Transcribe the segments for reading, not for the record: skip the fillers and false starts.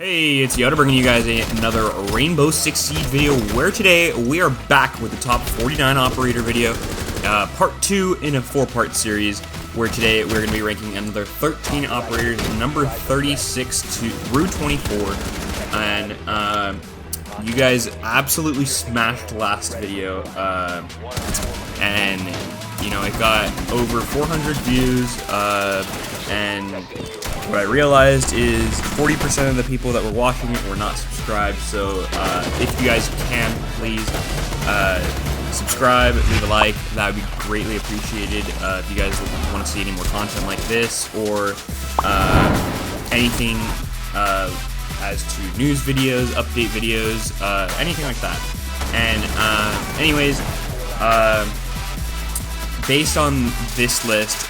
Hey, it's Yoda bringing you guys another Rainbow Six Siege video, where today we are back with the top 49 operator video, part 2 in a 4-part series, where today we're going to be ranking another 13 operators, number 36 through 24, and you guys absolutely smashed last video, and you know, it got over 400 views, and what I realized is 40% of the people that were watching it were not subscribed, so if you guys can, please subscribe, leave a like, that would be greatly appreciated. If you guys want to see any more content like this, or anything as to news videos, update videos, anything like that. And anyways, based on this list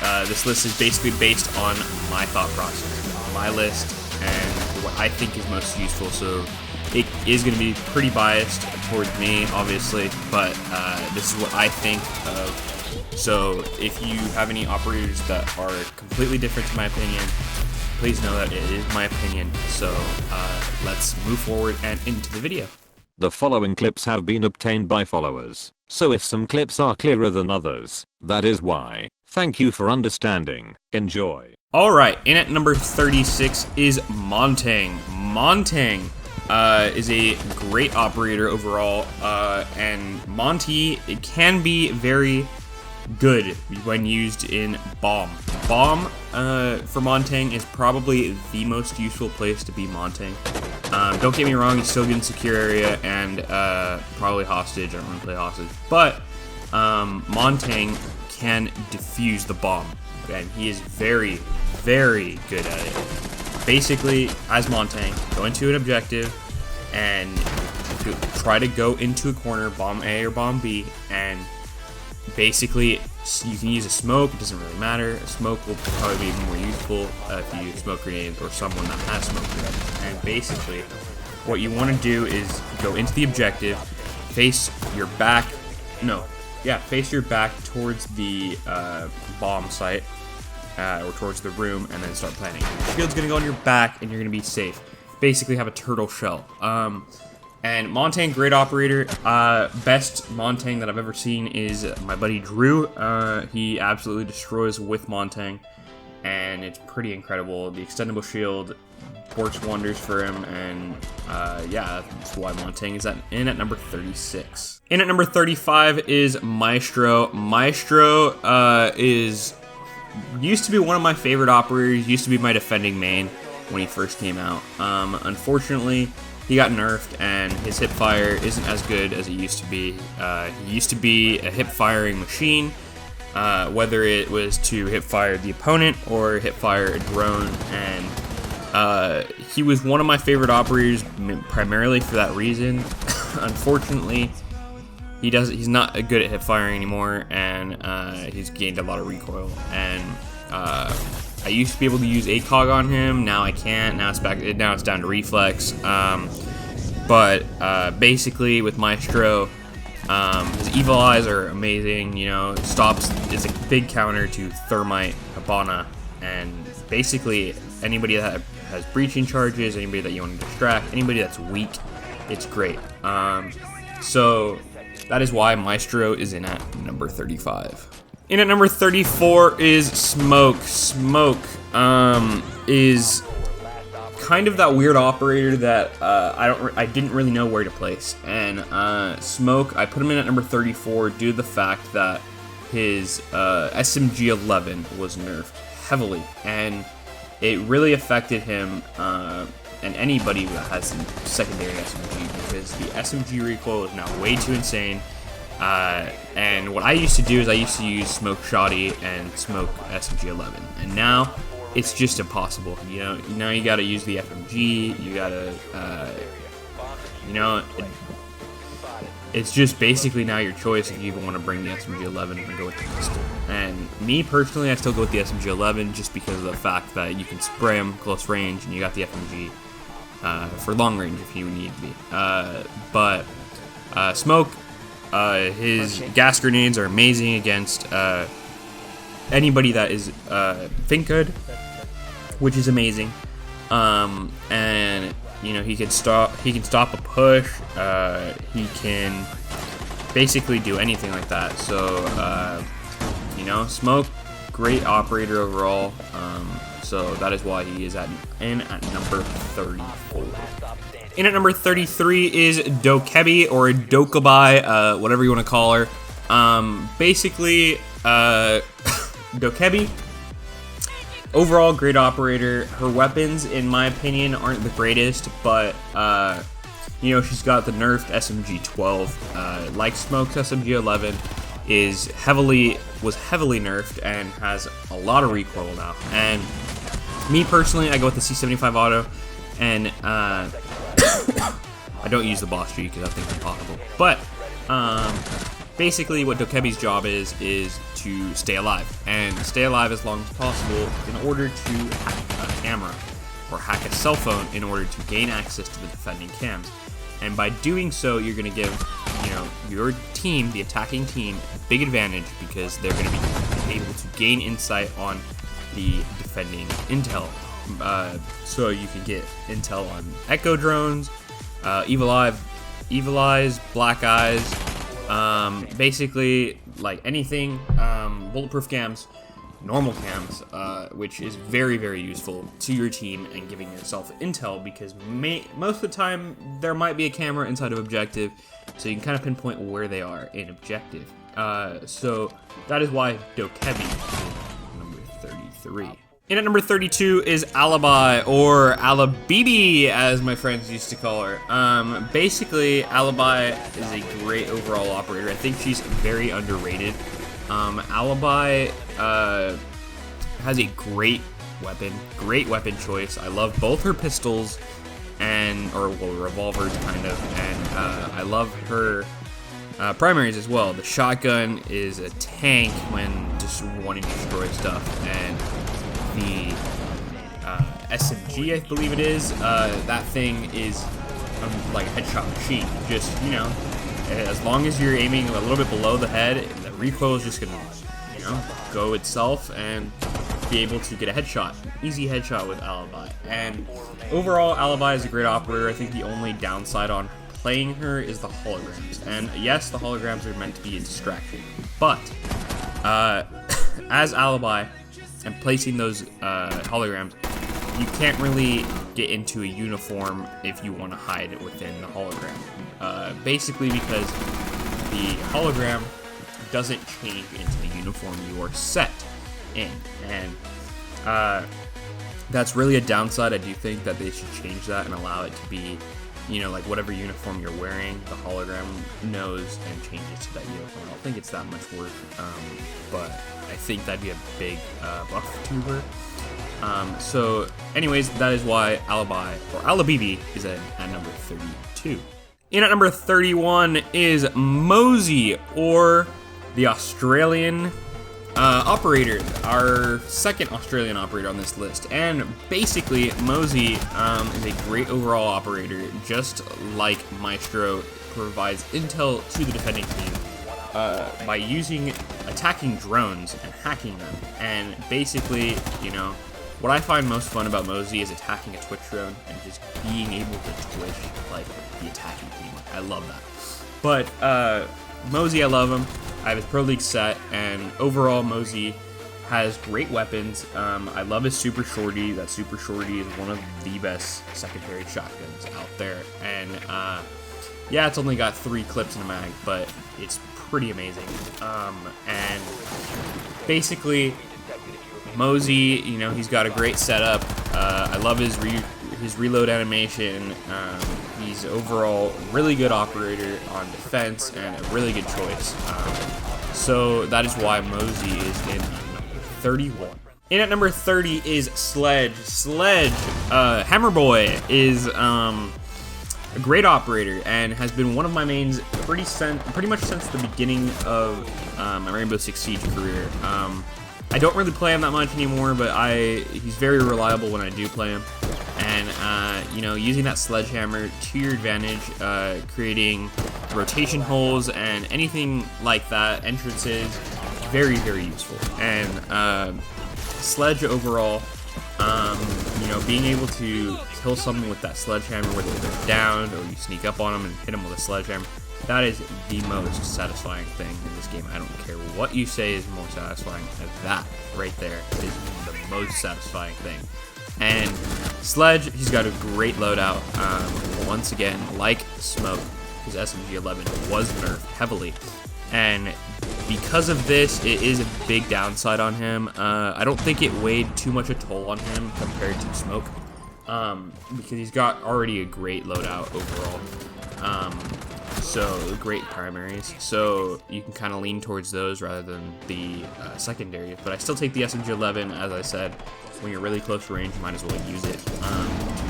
is basically based on my thought process, my list, and what I think is most useful. So it is going to be pretty biased towards me, obviously, but this is what I think of. So if you have any operators that are completely different to my opinion, please know that it is my opinion. So let's move forward and into the video. The following clips have been obtained by followers, so if some clips are clearer than others, that is why. Thank you for understanding. Enjoy. Alright, in at number 36 is Montaigne. Montaigne is a great operator overall, and Monty, it can be very good when used in bomb. Bomb for Montaigne is probably the most useful place to be Montaigne. Don't get me wrong, he's still good in secure area and probably hostage. I don't want to play hostage, but Montaigne can defuse the bomb, and he is very, very good at it. Basically, as Montaigne, go into an objective and try to go into a corner, bomb A or bomb B, and basically you can use a smoke. It doesn't really matter. A smoke will probably be more useful if you use smoke grenades or someone that has smoke grenades. And basically what you want to do is go into the objective, face your back towards the bomb site, or towards the room, and then start planting. Your shield's gonna go on your back and you're gonna be safe. Basically have a turtle shell. And Montaigne, great operator. Best Montaigne that I've ever seen is my buddy Drew. He absolutely destroys with Montaigne, and it's pretty incredible. The extendable shield works wonders for him, and yeah, that's why Montaigne is in at number 36. In at number 35 is Maestro. Maestro used to be one of my favorite operators, used to be my defending main when he first came out. Unfortunately, he got nerfed, and his hip fire isn't as good as it used to be. He used to be a hip firing machine, whether it was to hip fire the opponent or hip fire a drone, and he was one of my favorite operators primarily for that reason. Unfortunately, he's not good at hip firing anymore, and he's gained a lot of recoil, and I used to be able to use ACOG on him. Now I can't. Now it's down to reflex. But basically with Maestro, his evil eyes are amazing. You know, stops is a big counter to Thermite, Habana, and basically anybody that has breaching charges, anybody that you want to distract, anybody that's weak, it's great. So that is why Maestro is in at number 35. In at number 34 is Smoke. Smoke is kind of that weird operator that I didn't really know where to place. And Smoke, I put him in at number 34 due to the fact that his SMG-11 was nerfed heavily, and it really affected him and anybody that has some secondary SMG, because the SMG recoil is now way too insane. And what I used to do is I used to use Smoke Shoddy and Smoke SMG-11, and now it's just impossible. You know, now you gotta use the FMG, you gotta, you know, it's just basically now your choice if you even want to bring the SMG-11 and go with the pistol. And me personally, I still go with the SMG-11 just because of the fact that you can spray them close range, and you got the FMG for long range if you need to be. But Smoke, his gas grenades are amazing against anybody that is think good, which is amazing. And You know, he can stop a push. He can basically do anything like that. So, you know, Smoke, great operator overall. So that is why he is in at number 34. In at number 33 is Dokebi, or Dokebi, whatever you want to call her. Basically, Dokebi, overall great operator. Her weapons, in my opinion, aren't the greatest, but you know, she's got the nerfed SMG-12. Like Smoke's SMG-11 was heavily nerfed and has a lot of recoil now. And me personally, I go with the C75 auto, and I don't use the boss G because I think it's impossible. But basically, what Dokebi's job is to stay alive, and stay alive as long as possible in order to hack a camera or hack a cell phone in order to gain access to the defending cams. And by doing so, you're going to give, you know, your team, the attacking team, a big advantage because they're going to be able to gain insight on the defending intel. So you can get intel on Echo drones, Evil Eyes, Black Eyes, basically like anything, bulletproof cams, normal cams, which is very, very useful to your team and giving yourself intel, because most of the time there might be a camera inside of objective, so you can kind of pinpoint where they are in objective. So that is why Dokebi is number 33. In at number 32 is Alibi, or Alibi, as my friends used to call her. Basically, Alibi is a great overall operator. I think she's very underrated. Alibi has a great weapon choice. I love both her pistols or revolvers kind of, and I love her primaries as well. The shotgun is a tank when just wanting to destroy stuff, and the SMG, I believe it is, that thing is like a headshot machine. Just, you know, as long as you're aiming a little bit below the head, the recoil is just gonna, you know, go itself and be able to get a headshot. Easy headshot with Alibi. And overall, Alibi is a great operator. I think the only downside on playing her is the holograms. And yes, the holograms are meant to be a distraction, but as Alibi and placing those holograms, you can't really get into a uniform if you want to hide it within the hologram. Basically because the hologram doesn't change into the uniform you are set in. And that's really a downside. I do think that they should change that and allow it to be, you know, like whatever uniform you're wearing, the hologram knows and changes to that uniform. I don't think it's that much work, but I think that'd be a big buff to her. So anyways, that is why Alibi, or Alibi, is at number 32. In at number 31 is Mozi, or the Australian operator, our second Australian operator on this list. And basically, Mozi is a great overall operator, just like Maestro, provides intel to the defending team by attacking drones and hacking them. And basically, you know, what I find most fun about Mozi is attacking a Twitch drone and just being able to Twitch like the attacking team. I love that. But Mozi, I love him. I have his Pro League set, and overall Mozi has great weapons. I love his Super Shorty. That Super Shorty is one of the best secondary shotguns out there. And yeah, it's only got 3 clips in a mag, but it's pretty amazing. And basically, Mozi, you know, he's got a great setup. I love his reload animation. He's overall a really good operator on defense and a really good choice. So that is why Mozi is in number 31. In at number 30 is Sledge. Sledge, Hammer Boy, is a great operator and has been one of my mains pretty much since the beginning of my Rainbow Six Siege career. I don't really play him that much anymore, but he's very reliable when I do play him. And, you know, using that sledgehammer to your advantage, creating rotation holes and anything like that, entrances, very, very useful. And Sledge overall, you know, being able to kill someone with that sledgehammer, whether they're down or you sneak up on them and hit them with a sledgehammer, that is the most satisfying thing in this game. I don't care what you say is more satisfying. That right there is the most satisfying thing. And Sledge, he's got a great loadout. Once again, like Smoke, his SMG-11 was nerfed heavily. And because of this, it is a big downside on him. I don't think it weighed too much a toll on him compared to Smoke, because he's got already a great loadout overall. So great primaries. So you can kind of lean towards those rather than the secondaries. But I still take the SMG-11, as I said. When you're really close to range, you might as well use it to your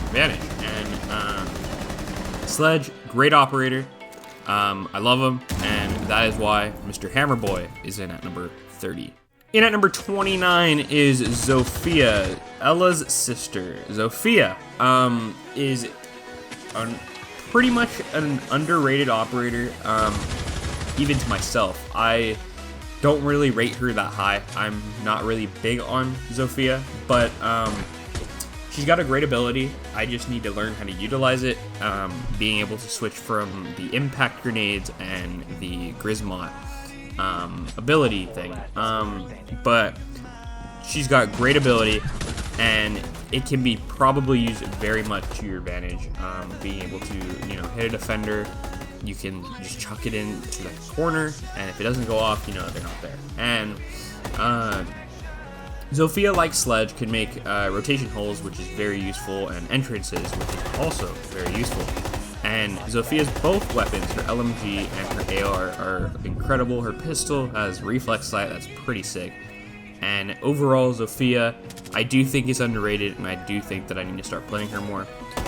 advantage. And Sledge, great operator. I love him, and that is why Mr. Hammerboy is in at number 30. In at number 29 is Sophia, Ella's sister. Sophia is pretty much an underrated operator, even to myself. I don't really rate her that high. I'm not really big on Sophia, but she's got a great ability. I just need to learn how to utilize it, being able to switch from the impact grenades and the Grismot ability thing. But she's got great ability, and it can be probably used very much to your advantage. Being able to, you know, hit a defender, you can just chuck it into the corner, and if it doesn't go off, you know they're not there. And Sophia, like Sledge, can make rotation holes, which is very useful, and entrances, which is also very useful. And Sophia's both weapons, her LMG and her AR, are incredible. Her pistol has reflex sight, that's pretty sick. And overall, Sophia, I do think is underrated, and I do think that I need to start playing her more.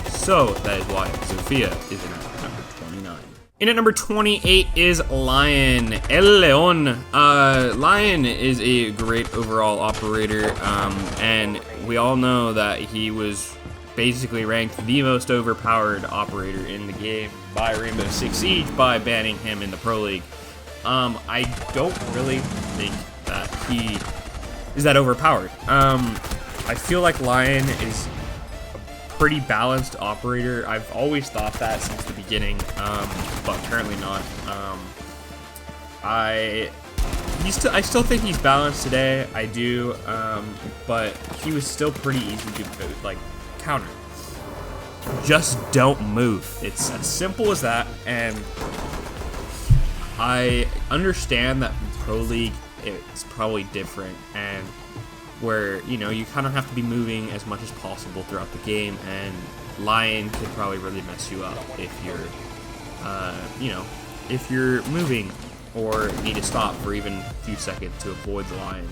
So that is why Sophia is in at number 29. In at number 28 is Lion, El Leon. Lion is a great overall operator, and we all know that he was basically ranked the most overpowered operator in the game by Rainbow Six Siege by banning him in the Pro League. I don't really think that he is that overpowered. I feel like Lion is pretty balanced operator. I've always thought that since the beginning, but apparently not. I still think he's balanced today. I do, but he was still pretty easy to like counter. Just don't move. It's as simple as that. And I understand that in Pro League it's probably different, and where, you know, you kind of have to be moving as much as possible throughout the game, and Lion could probably really mess you up if you're, you know, if you're moving or need to stop for even a few seconds to avoid the Lion.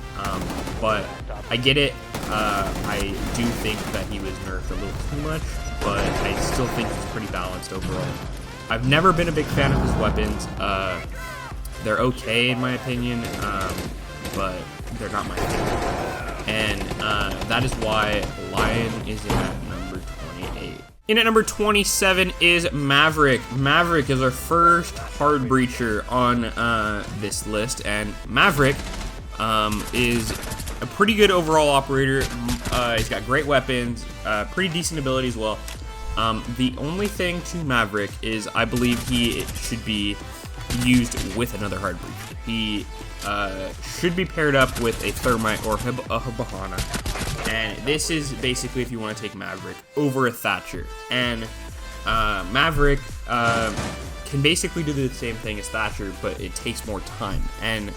But I get it. I do think that he was nerfed a little too much, but I still think he's pretty balanced overall. I've never been a big fan of his weapons. They're okay in my opinion, but they're not my favorite. And that is why Lion is in at number 28. In at number 27 is Maverick. Maverick is our first hard breacher on this list, and Maverick is a pretty good overall operator. He's got great weapons, pretty decent ability as well. The only thing to Maverick is I believe he should be used with another hard breacher. He should be paired up with a Thermite or a Hibahana, and this is basically if you want to take Maverick over a Thatcher. And Maverick can basically do the same thing as Thatcher, but it takes more time. And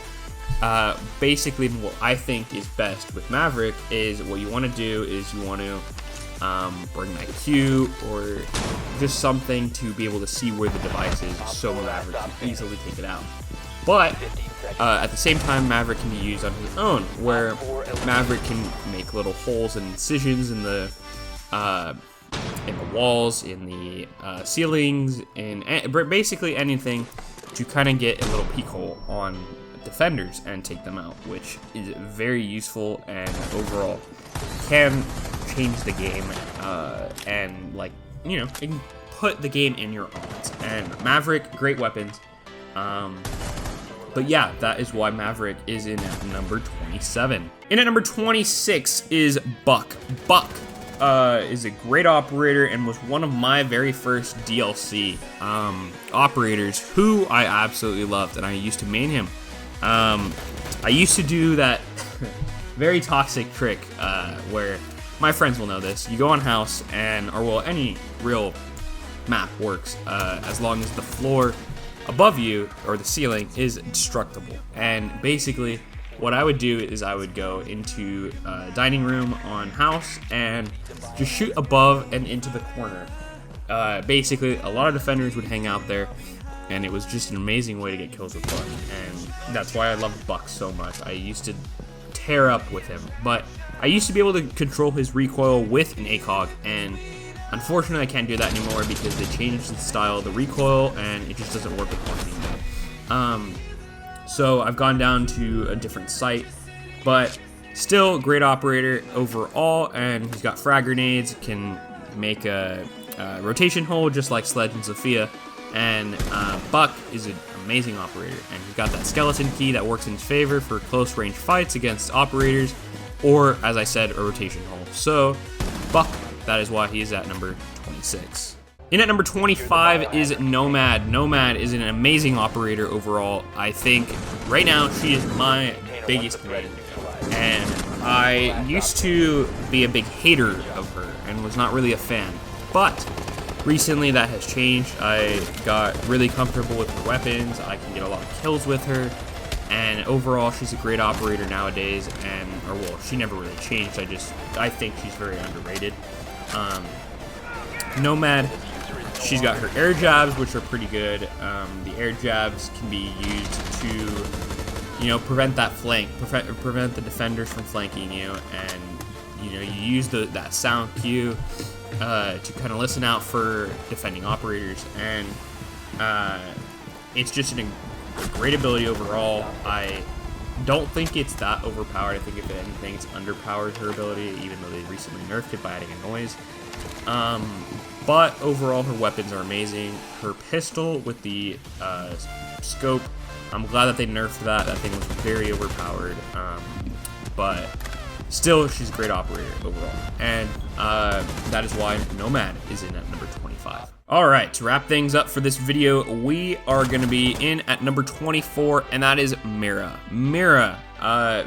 basically what I think is best with Maverick is what you want to do is you want to bring that Q or just something to be able to see where the device is, so Maverick can easily take it out. But at the same time, Maverick can be used on his own, where Maverick can make little holes and incisions in the walls, in the ceilings, in basically anything to kind of get a little peek hole on defenders and take them out, which is very useful and overall can change the game and, like, you know, it can put the game in your hands. And Maverick, great weapons. But yeah, that is why Maverick is in at number 27. In at number 26 is Buck. Buck is a great operator and was one of my very first DLC operators who I absolutely loved, and I used to main him. I used to do that very toxic trick where my friends will know this. You go on house or well, any real map works as long as the floor above you or the ceiling is destructible. And basically what I would do is I would go into dining room on house and just shoot above and into the corner. Basically a lot of defenders would hang out there, and it was just an amazing way to get kills with Buck, and that's why I loved Buck so much. I used to tear up with him, but I used to be able to control his recoil with an ACOG, and unfortunately I can't do that anymore because they changed the style of the recoil and it just doesn't work with Buck anymore. So I've gone down to a different site, but still great operator overall, and he's got frag grenades, can make a rotation hold just like Sledge and Sophia, and Buck is an amazing operator, and he's got that skeleton key that works in his favor for close range fights against operators, or as I said, a rotation hold. So Buck, that is why he is at number 26. In at number 25 is Nomad. Nomad is an amazing operator overall. I think right now she is my biggest main, and I used to be a big hater of her and was not really a fan, but recently that has changed. I got really comfortable with her weapons. I can get a lot of kills with her, and overall she's a great operator nowadays, or well, she never really changed. I think she's very underrated. Nomad, she's got her air jabs, which are pretty good. The air jabs can be used to, prevent that flank, prevent the defenders from flanking you, and you use that sound cue to kind of listen out for defending operators, and it's just a great ability overall. I don't think it's that overpowered. I think if anything, it's underpowered her ability, even though they recently nerfed it by adding a noise. But overall, her weapons are amazing. Her pistol with the scope, I'm glad that they nerfed that. That thing was very overpowered. But still, she's a great operator overall. And that is why Nomad is in at number 25. Alright, to wrap things up for this video, we are going to be in at number 24, and that is Mira. Mira,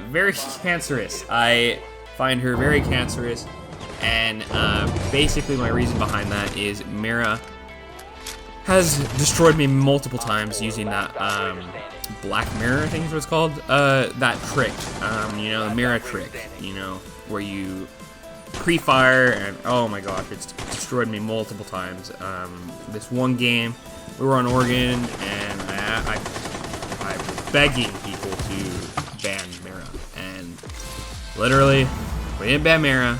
very cancerous. I find her very cancerous, and basically my reason behind that is Mira has destroyed me multiple times using that black mirror, I think is what it's called, that trick, the Mira trick, where you pre-fire, and oh my gosh, it's destroyed me multiple times. This one game, we were on Oregon, and I was begging people to ban Mira, and literally, we didn't ban Mira,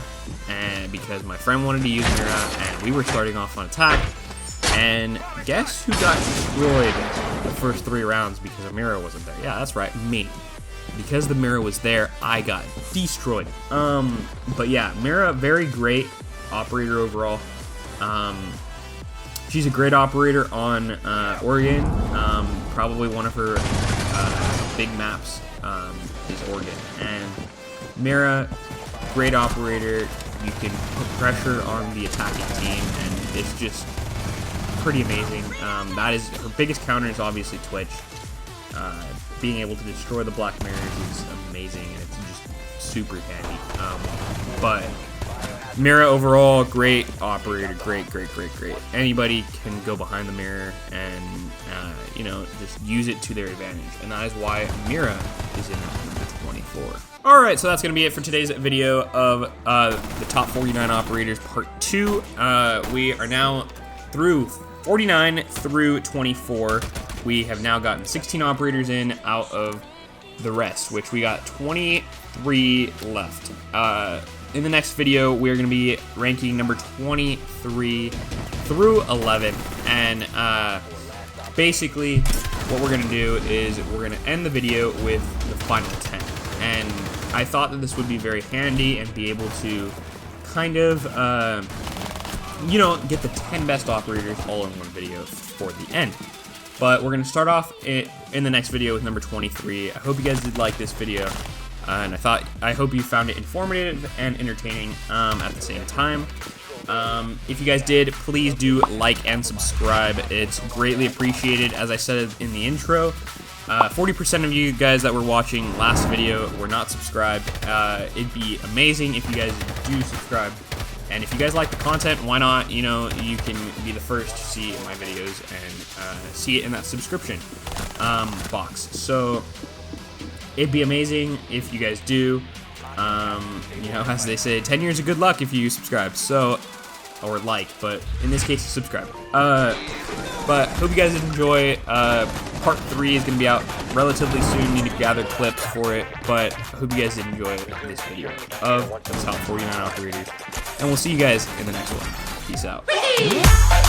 and because my friend wanted to use Mira, and we were starting off on attack, and guess who got destroyed the first 3 rounds because a Mira wasn't there? Yeah, that's right, me. Because the Mira was there, I got destroyed. But yeah, Mira, very great operator overall. She's a great operator on Oregon. Probably one of her big maps is Oregon. And Mira, great operator. You can put pressure on the attacking team, and it's just pretty amazing. That is her biggest counter is obviously Twitch. Being able to destroy the black mirrors is amazing, and it's just super handy. But Mira overall, great operator, great. Anybody can go behind the mirror and just use it to their advantage, and that is why Mira is in number 24. All right, so that's gonna be it for today's video of the top 49 operators part 2. We are now through 49 through 24. We have now gotten 16 operators in out of the rest, which we got 23 left. In the next video, we're going to be ranking number 23 through 11, and basically what we're going to do is we're going to end the video with the final 10. And I thought that this would be very handy and be able to kind of, get the 10 best operators all in one video for the end. But we're going to start off in the next video with number 23. I hope you guys did like this video. and I hope you found it informative and entertaining at the same time. If you guys did, please do like and subscribe. It's greatly appreciated. As I said in the intro, 40% of you guys that were watching last video were not subscribed. It'd be amazing if you guys do subscribe. And if you guys like the content, why not, you know, you can be the first to see my videos and see it in that subscription box. So it'd be amazing if you guys do. You know, as they say, 10 years of good luck if you subscribe. So, or like, but in this case, subscribe. But hope you guys enjoy. Part 3 is going to be out relatively soon. Need to gather clips for it, but I hope you guys did enjoy this video of the top 49 operators. And we'll see you guys in the next one. Peace out.